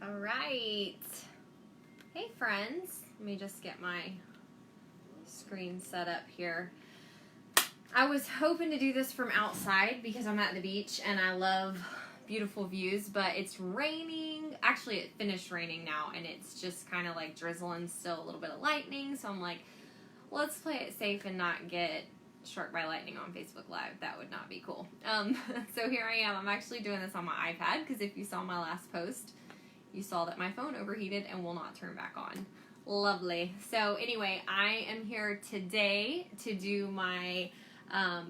All right. Hey, friends. Let me just get my screen set up here. I was hoping to do this from outside because I'm at the beach and I love beautiful views, but it's raining. Actually, it finished raining now, and it's just kind of like drizzling, still a little bit of lightning. So I'm like, let's play it safe and not get struck by lightning on Facebook Live. That would not be cool. So here I am. I'm actually doing this on my iPad because if you saw my last post, you saw that my phone overheated and will not turn back on. Lovely. So anyway, I am here today to do my,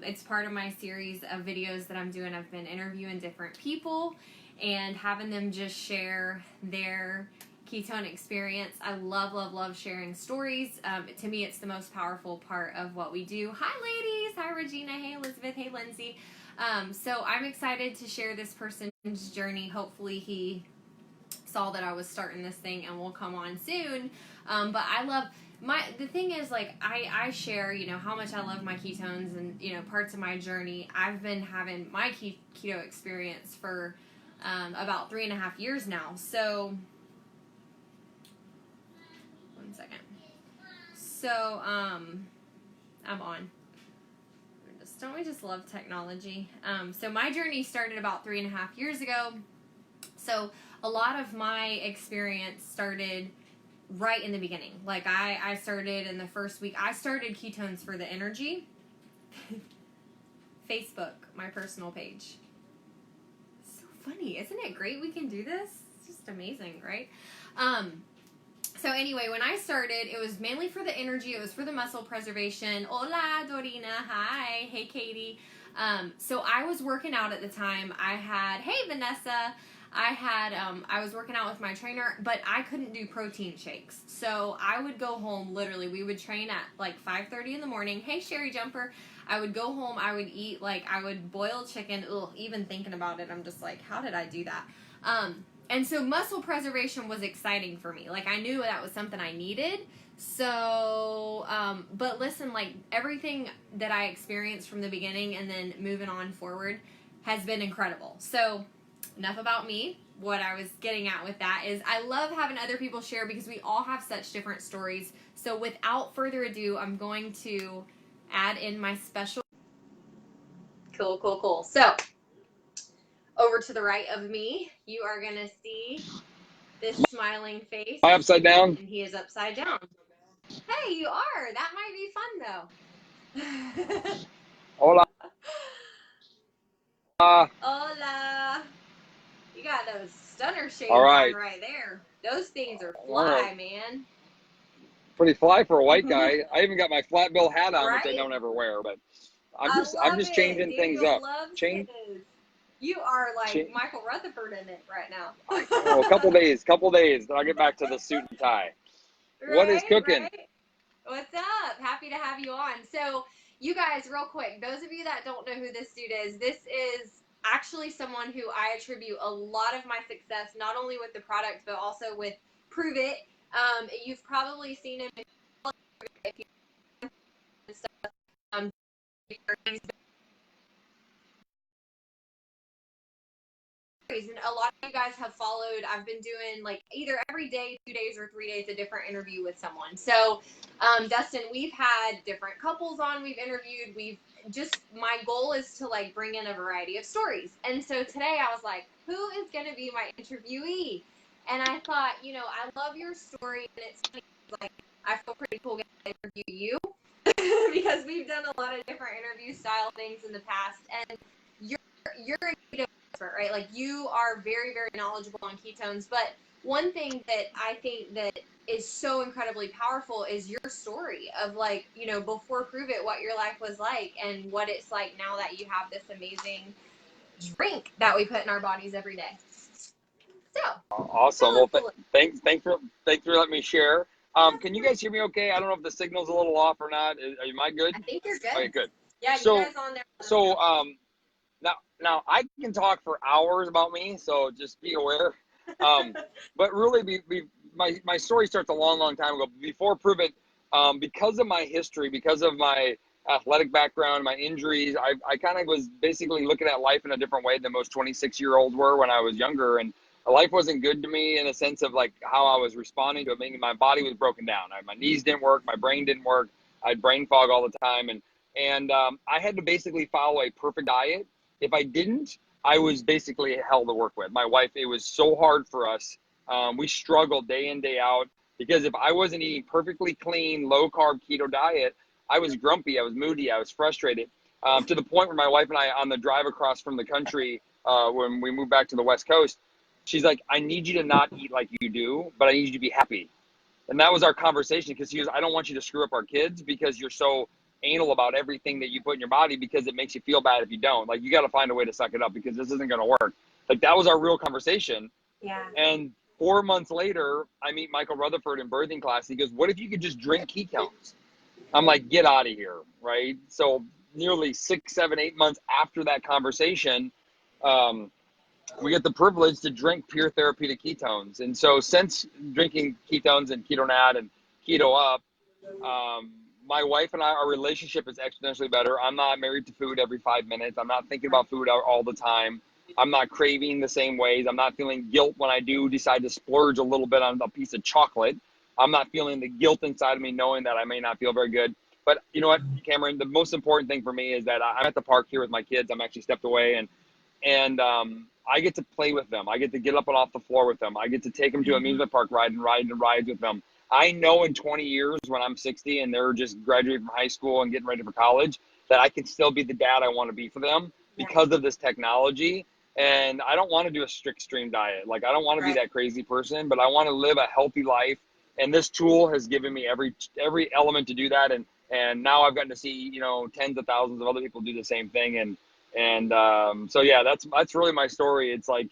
it's part of my series of videos that I'm doing. I've been interviewing different people and having them just share their ketone experience. I love sharing stories. To me, it's the most powerful part of what we do. Hi, ladies. Hi, Regina. Hey, Elizabeth. Hey, Lindsay. So I'm excited to share this person's journey. Hopefully he saw that I was starting this thing and will come on soon. But I love the thing is, like, I share, you know, how much I love my ketones and, you know, parts of my journey. I've been having my keto experience for about 3.5 years now. So, one second. So, I'm on. Don't we just love technology? So my journey started about 3.5 years ago. So a lot of my experience started right in the beginning. Like I started in the first week. I started ketones for the energy. Facebook, my personal page. So funny, isn't it great we can do this? It's just amazing, right? So anyway, when I started, it was mainly for the energy. It was for the muscle preservation. Hola, Dorina. Hi. Hey, Katie. So I was working out at the time. I had, hey, Vanessa. I was working out with my trainer, but I couldn't do protein shakes. So I would go home, literally, we would train at like 5:30 in the morning. Hey, Sherry Jumper. I would go home, I would eat, like, I would boil chicken. Ugh, even thinking about it, I'm just like, how did I do that? And so muscle preservation was exciting for me. Like, I knew that was something I needed. So, but listen, like, everything that I experienced from the beginning and then moving on forward has been incredible. So, enough about me. What I was getting at with that is I love having other people share because we all have such different stories. So without further ado, I'm going to add in my special. Cool. So over to the right of me, you are going to see this smiling face. Am I upside down? And he is upside down. Hey, you are. That might be fun, though. Hola. Hola. You got those stunner shades All right. on right there. Those things are fly, man. Pretty fly for a white guy. I even got my flat bill hat on, right? which I don't ever wear, but I'm just changing things up. You are like Michael Rutherford in it right now. Oh, a couple days, then I'll get back to the suit and tie. Right, what is cooking? Right? What's up? Happy to have you on. So, you guys, real quick, those of you that don't know who this dude is, this is actually someone who I attribute a lot of my success, not only with the product, but also with Prove It. You've probably seen him if you stuff. And a lot of you guys have followed. I've been doing like either every day, 2 days, or 3 days, a different interview with someone. So, Dustin, we've had different couples on. We've interviewed. My goal is to like bring in a variety of stories. And so today I was like, who is going to be my interviewee? And I thought, you know, I love your story, and it's like I feel pretty cool getting to interview you because we've done a lot of different interview style things in the past, and you're a keto expert, right? Like, you are very, very knowledgeable on ketones. But one thing that I think that is so incredibly powerful is your story of, like, you know, before Prove It, what your life was like and what it's like now that you have this amazing drink that we put in our bodies every day. So awesome. Well, thanks for letting me share. Can you guys hear me okay? I don't know if the signal's a little off or not. Am I good? I think you're good. Okay, good. Yeah, you guys on there. So now I can talk for hours about me, so just be aware. But really, my story starts a long time ago. Before Prove It, because of my history, because of my athletic background, my injuries, I kind of was basically looking at life in a different way than most 26-year-olds were when I was younger. And life wasn't good to me in a sense of like how I was responding to it. Meaning my body was broken down. My knees didn't work. My brain didn't work. I had brain fog all the time. And I had to basically follow a perfect diet. If I didn't, I was basically hell to work with. My wife, it was so hard for us. We struggled day in, day out, because if I wasn't eating perfectly clean, low carb keto diet, I was grumpy, I was moody, I was frustrated, to the point where my wife and I, on the drive across from the country, when we moved back to the West Coast, she's like, I need you to not eat like you do, but I need you to be happy. And that was our conversation, because she goes, I don't want you to screw up our kids because you're so anal about everything that you put in your body, because it makes you feel bad if you don't. Like, you got to find a way to suck it up, because this isn't going to work. Like, that was our real conversation. Yeah. And 4 months later, I meet Michael Rutherford in birthing class. He goes, what if you could just drink ketones? I'm like, get out of here, right? So nearly 6, 7, 8 months after that conversation, we get the privilege to drink pure therapeutic ketones. And so since drinking ketones and Keto Nat and Keto Up, my wife and I, our relationship is exponentially better. I'm not married to food every 5 minutes. I'm not thinking about food all the time. I'm not craving the same ways. I'm not feeling guilt when I do decide to splurge a little bit on a piece of chocolate. I'm not feeling the guilt inside of me knowing that I may not feel very good. But you know what, Cameron, the most important thing for me is that I'm at the park here with my kids. I'm actually stepped away, and I get to play with them. I get to get up and off the floor with them. I get to take them to amusement park rides with them. I know in 20 years when I'm 60 and they're just graduating from high school and getting ready for college, that I can still be the dad I want to be for them because of this technology. And I don't want to do a strict stream diet. Like, I don't want to be that crazy person, but I want to live a healthy life. And this tool has given me every element to do that. And now I've gotten to see, you know, tens of thousands of other people do the same thing. And so, yeah, that's really my story. It's like,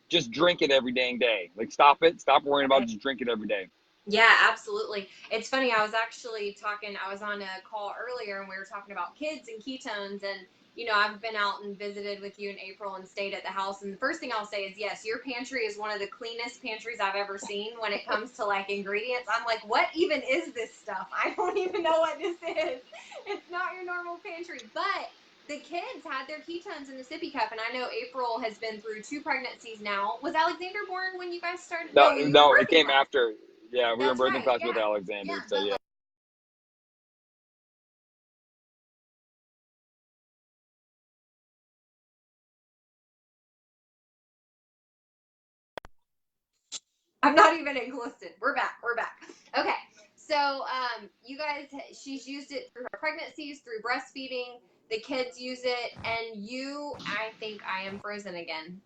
just drink it every dang day. Like, stop worrying about it, just drink it every day. Yeah, absolutely. It's funny. I was actually I was on a call earlier and we were talking about kids and ketones. And, you know, I've been out and visited with you in April and stayed at the house. And the first thing I'll say is, yes, your pantry is one of the cleanest pantries I've ever seen when it comes to like ingredients. I'm like, what even is this stuff? I don't even know what this is. It's not your normal pantry. But the kids had their ketones in the sippy cup. And I know April has been through 2 pregnancies now. Was Alexander born when you guys started? No, You no, were it birthing came class. after. Yeah, we were in That's birthing right. class Yeah. with Alexander. Yeah. So, yeah. I'm not even inclused. We're back. We're back. Okay. So, you guys, she's used it through her pregnancies, through breastfeeding. The kids use it, and I think I am frozen again.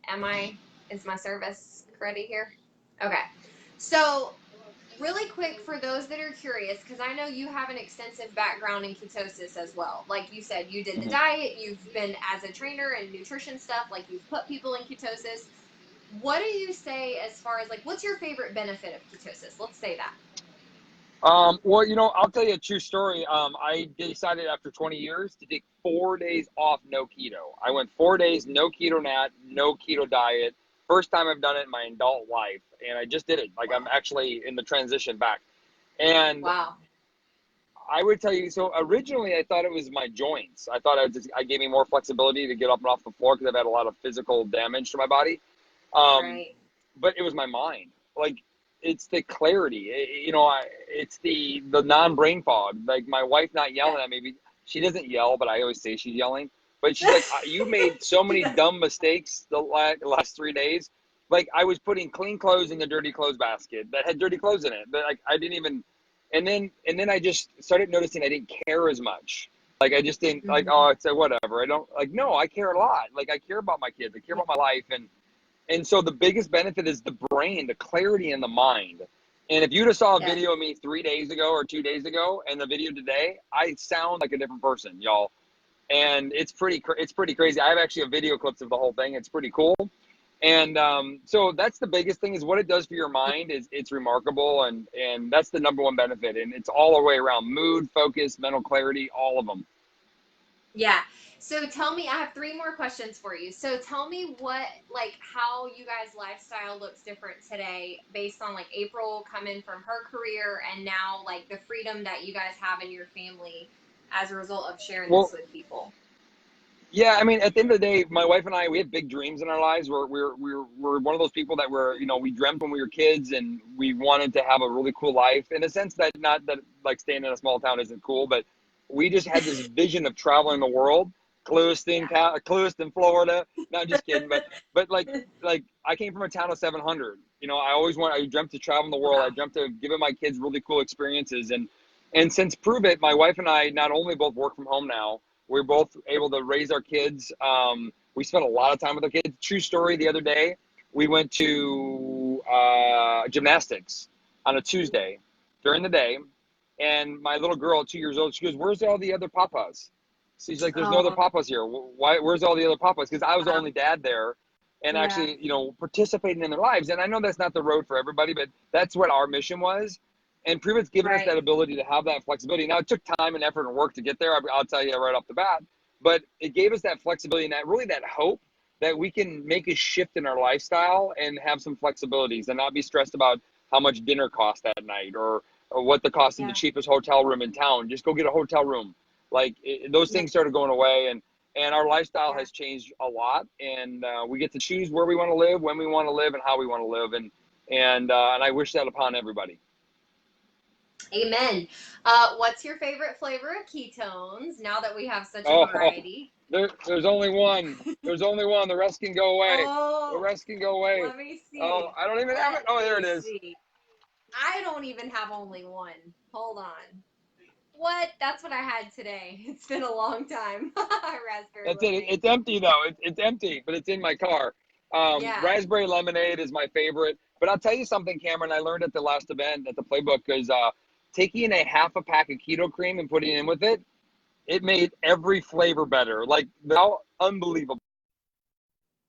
Is my service ready here? Okay. So, really quick for those that are curious, because I know you have an extensive background in ketosis as well. Like you said, you did the diet, you've been as a trainer and nutrition stuff, like you've put people in ketosis. What do you say as far as like, what's your favorite benefit of ketosis? Let's say that. Well, you know, I'll tell you a true story. I decided after 20 years to take 4 days off, no keto. I went 4 days, no keto nat, no keto diet. First time I've done it in my adult life. And I just did it. Like, I'm actually in the transition back. And Wow. I would tell you, so originally I thought it was my joints. I thought I gave me more flexibility to get up and off the floor because I've had a lot of physical damage to my body. Right. But it was my mind. Like, it's the clarity. It's the non-brain fog. Like, my wife not yelling at me. She doesn't yell, but I always say she's yelling. But she's like, you made so many dumb mistakes the last 3 days. Like, I was putting clean clothes in the dirty clothes basket that had dirty clothes in it. But like, I didn't even. And then I just started noticing I didn't care as much. Like, I just didn't like. Oh, it's like whatever. I don't like. No, I care a lot. Like, I care about my kids. I care about my life. And so the biggest benefit is the brain, the clarity in the mind. And if you'd have saw a video of me 3 days ago or 2 days ago and the video today, I sound like a different person, y'all. And it's pretty crazy. I have actually a video clips of the whole thing. It's pretty cool. And so that's the biggest thing, is what it does for your mind. It's remarkable. And that's the number one benefit. And it's all the way around: mood, focus, mental clarity, all of them. Yeah. So tell me, I have 3 more questions for you. So tell me how you guys' lifestyle looks different today based on like April coming from her career and now like the freedom that you guys have in your family as a result of sharing this Well, with people. Yeah, I mean, at the end of the day, my wife and I, we have big dreams in our lives. We're one of those people that we dreamt when we were kids, and we wanted to have a really cool life. In a sense that not that like staying in a small town isn't cool, but we just had this vision of traveling the world. Clewiston, Florida. Not just kidding, but like I came from a town of 700. I dreamt to travel the world. I Wow. dreamt to give my kids really cool experiences, and since Prove It, my wife and I not only both work from home now. We're both able to raise our kids. We spent a lot of time with our kids. True story, the other day, we went to gymnastics on a Tuesday during the day. And my little girl, 2 years old, she goes, "Where's all the other papas?" She's like, "There's no other Oh, papas here. Where's all the other papas?" Because I was the wow. only dad there and Yeah. actually, participating in their lives. And I know that's not the road for everybody, but that's what our mission was. And Prove It's given us Right. that ability to have that flexibility. Now, it took time and effort and work to get there. I'll tell you right off the bat. But it gave us that flexibility and that hope that we can make a shift in our lifestyle and have some flexibilities and not be stressed about how much dinner costs that night or what the cost of the Yeah. cheapest hotel room in town. Just go get a hotel room. Those Yeah. things started going away, and our lifestyle Yeah. has changed a lot. And we get to choose where we want to live, when we want to live, and how we want to live. And I wish that upon everybody. Amen. What's your favorite flavor of ketones now that we have such a Oh, variety? there's only one. There's only one. The rest can go away. The Oh, rest can go away. let me Oh, see. I don't even have it. Let Oh, there it me is. see. I don't even have only one. Hold on. What? That's what I had today. It's been a long time. Raspberry That's it. lemonade. It's empty though. It's empty, but it's in my car. Yeah. Raspberry lemonade is my favorite. But I'll tell you something, Cameron. I learned at the last event at the playbook is taking a half a pack of keto cream and putting it in with it. It made every flavor better. Like how unbelievable.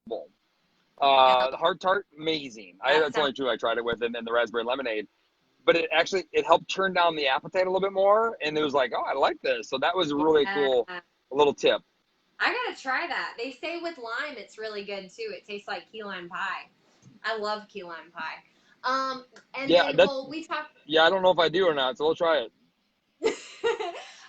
Yeah. The hard tart, amazing. That That's sounds only two I tried it with, and then the raspberry lemonade. But it helped turn down the appetite a little bit more, and it was like, oh, I like this. So that was a really yeah. cool little tip. I gotta try that. They say with lime it's really good too. It tastes like key lime pie. I love key lime pie. And Yeah, then well we talked yeah. I don't know if I do or not, so we'll try it.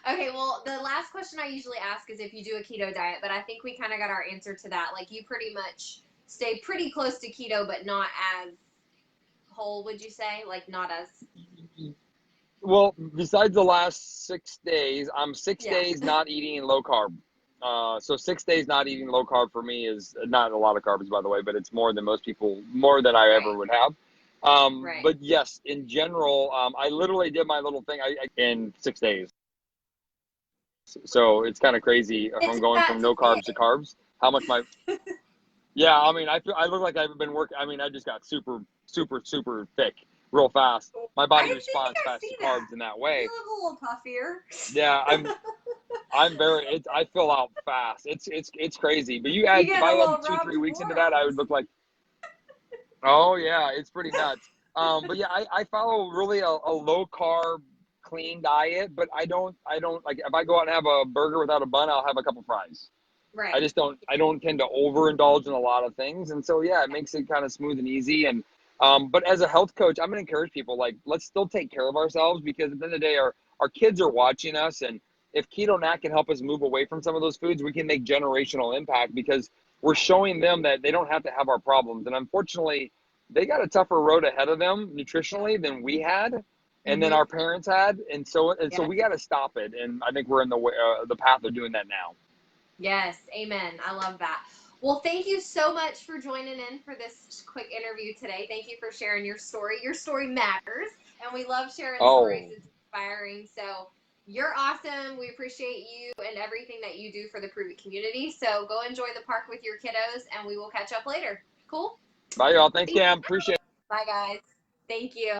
Okay, well, the last question I usually ask is if you do a keto diet, but I think we kind of got our answer to that. Like, you pretty much stay pretty close to keto, but not as whole, would you say? Like, not as. Well, besides the last 6 days, I'm six Yeah. days not eating low carb. So 6 days not eating low carb for me is not a lot of carbs, by the way, but it's more than most people, more than I ever Right, would have. right. But yes, in general, I literally did my little thing in 6 days. So it's kind of crazy if I'm It's going that from no took carbs to carbs. How much yeah, I mean, I look like I've been working. I mean, I just got super, super, super thick real fast. My I body think responds I fast see to that. carbs in that You way. look a little puffier. Yeah, I fill out fast. It's crazy. But You if getting a I little had two, Rob 3 weeks into DeMore that, on I this. would look like, oh yeah, it's pretty nuts. But yeah, I follow really a low carb, clean diet, but I don't like if I go out and have a burger without a bun, I'll have a couple fries. Right. I don't tend to overindulge in a lot of things. And so, yeah, it makes it kind of smooth and easy. And, but as a health coach, I'm going to encourage people, like, let's still take care of ourselves because at the end of the day, our kids are watching us. And if Keto Nat can help us move away from some of those foods, we can make generational impact because we're showing them that they don't have to have our problems. And unfortunately, they got a tougher road ahead of them nutritionally than we had and then Mm-hmm. our parents had. And so Yeah. we got to stop it. And I think we're in the path of doing that now. Yes, amen. I love that. Well, thank you so much for joining in for this quick interview today. Thank you for sharing your story. Your story matters, and we love sharing stories. Oh, It's inspiring. So you're awesome. We appreciate you and everything that you do for the Prove It community. So go enjoy the park with your kiddos, and we will catch up later. Cool? bye, y'all. Thanks, Thank you. Cam. Appreciate it. Bye, guys. Thank you.